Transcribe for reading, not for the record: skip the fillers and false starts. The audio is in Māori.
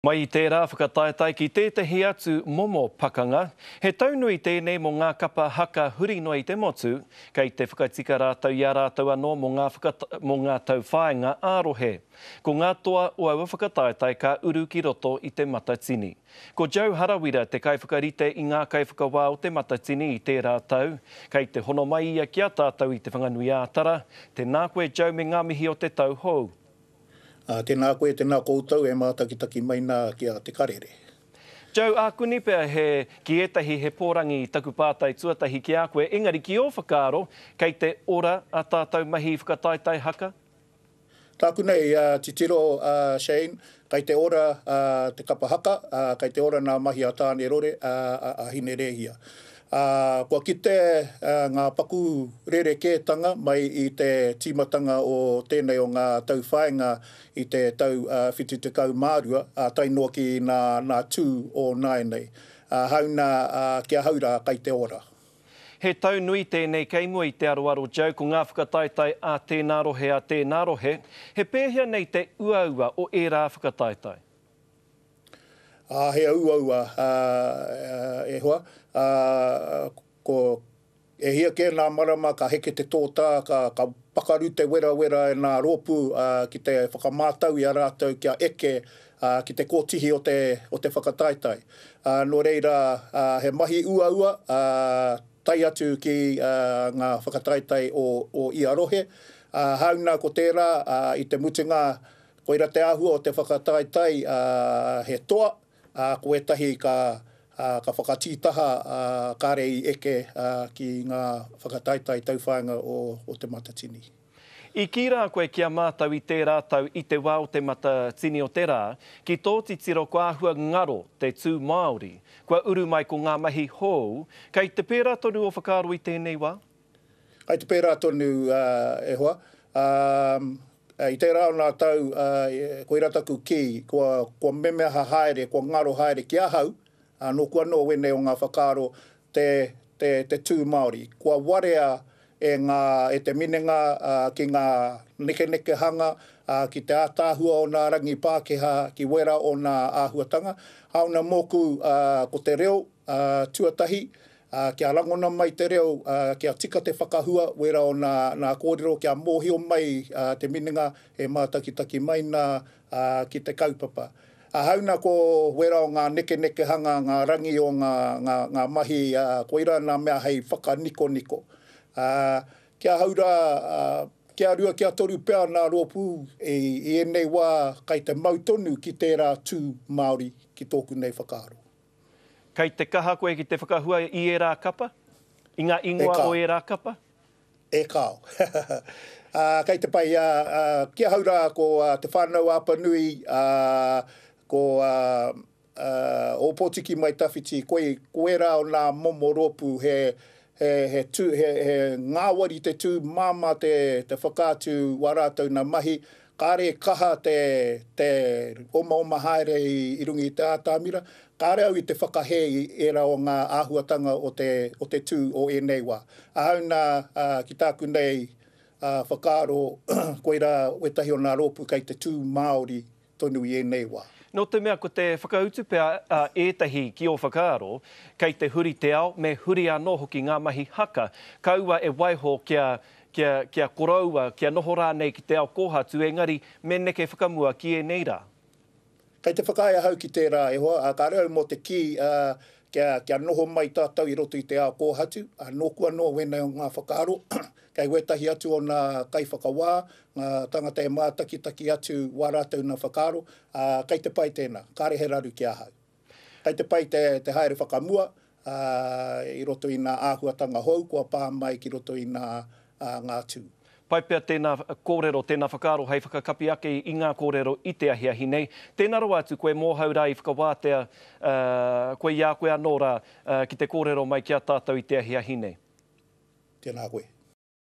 Mai I tērā whakataetai ki tētahi atu momo pakanga, he taunui tēnei mō ngā kapa haka huri noa I te motu, kei te whakaitika rātau I a rātau anō mō ngā tau whāinga ārohe. Ko ngā toa o aua whakataetai ka uru ki roto I te matatini. Ko Joe Harawira te kaiwhakarite I ngā kaiwhakawā o te matatini I tērā tau, kei te hono mai ia ki a tātou I te whanganui ātara, te nā koe Joe me ngā mihi o te tau hou. Tēnā koe, tēnā koutou e mātakitaki mai nā ki a te karere. Joe, a kuni pēr he ki etahi he pōrangi taku pātai tuatahi ki a koe, engari ki o whakaaro, kei te ora a tātou mahi whakataetai haka? Tāku nei, titiro Shane, kei te ora te kapa haka, kei te ora nā mahi a tāne rore a hine rehia. Kua kite ngā paku rerekētanga mai I te tīmatanga o tēnei o ngā tau whaenga I te tau whitutukau mārua, tainoa ki nā tū o nāenei. Hauna kia haura kei te ora. He tau nui tēnei kei mua I te aroaro Joe, ko ngā whakataetai a tēnā rohe, he pēhia nei te uaua o e rā whakataetai. He auaua e hoa. Ko e hia ke nā marama ka heke te tōtā, ka pakaru te wera e nā rōpū ki te whakamātau I a rātou kia eke ki te kōtihi o te whakataetai. Nō reira he mahi uaua tai atu ki ngā whakataetai o Iarohe. Hauna ko tērā I te mutunga koira te āhua o te whakataetai he toa, ko etahi ka whakatītaha kārei eke ki ngā whakataetai tauwhāinga o te matatini. I ki rā koe kia mātau I tērā tau I te wā o te matatini o te rā, ki tō titiro ko āhua ngaro te tū Māori, kua uru mai ko ngā mahi hou, kei te pērā tonu o whakaaro I tēnei wā? Kei te pērā tonu e hoa. I tērā o nā tau, koe rataku ki, kua memeha haere, kua ngaro haere ki ahau, no kua no wene o ngā whakaaro te tū Māori. Kua warea e te minenga ki ngā neke hanga, ki te ātāhua o nā rangi Pākehā, ki wera o nā āhuatanga. Hauna mōku ko te reo tuatahi, kia rangona mai te reo, kia tika te whakahua, wera o nā kōrero, kia mōhio mai te minenga e mātakitaki mai nā ki te kaupapa. Hauna ko wera o ngā neke hanga, ngā rangi o ngā mahi, koira nā mea hei whakaniko. Kia haura, kia rua, kia toru pēr nā rōpū, I enei wā kei te mautonu ki tērā tū Māori ki tōku nei whakaaro. Kei te kaha koe ki te whakahua I e rā kapa? I ngā ingoa o e rā kapa? E kāo. Kei te pai, kia haura ko te whānau apanui, ko o potiki mai tawhiti, koe rā o nā momo rōpū he ngāwari te tū māma te whakātu warātau nā mahi, kāre kaha te oma haere I rungi I te ātāmira, kāre au I te whakahe e rā o ngā āhuatanga o te tū o enei wā. Hauna ki tāku nei whakaaro koira wetahi o nā rōpū kei te tū Māori tonu I enei wā. No te mea ko te whakautu pēr ētahi ki o whakaaro, kei te huri te ao, me huri anō hoki ngā mahi haka, kaua e waiho kia koraua, kia noho rā nei ki te ao kōhatu, engari me neke whakamua ki e nei rā. Kei te whakaia hau ki tērā e hoa, ka reo mo te ki kia noho mai tātou I roto I te ao kōhatu, nōkua no wena o ngā whakaaro, kei wetahi atu o nā kai whakawā, ngā tangata e mātakitaki atu warātau nā whakaaro, kei te pai tēnā, kāre he raru ki ahau. Kei te pai te haere whakamua, I roto I nā āhuatanga hou, kua pā mai ki roto I ngā tū. Pai pia tēnā kōrero, tēnā whakaaro hei whakakapi ake I ngā kōrero I te ahiahi nei. Tēnā roa atu koe mōhau rā I whakawātea, koe ia koe anō rā ki te kōrero mai ki a tātou I te ahiahi nei. Tēnā koe.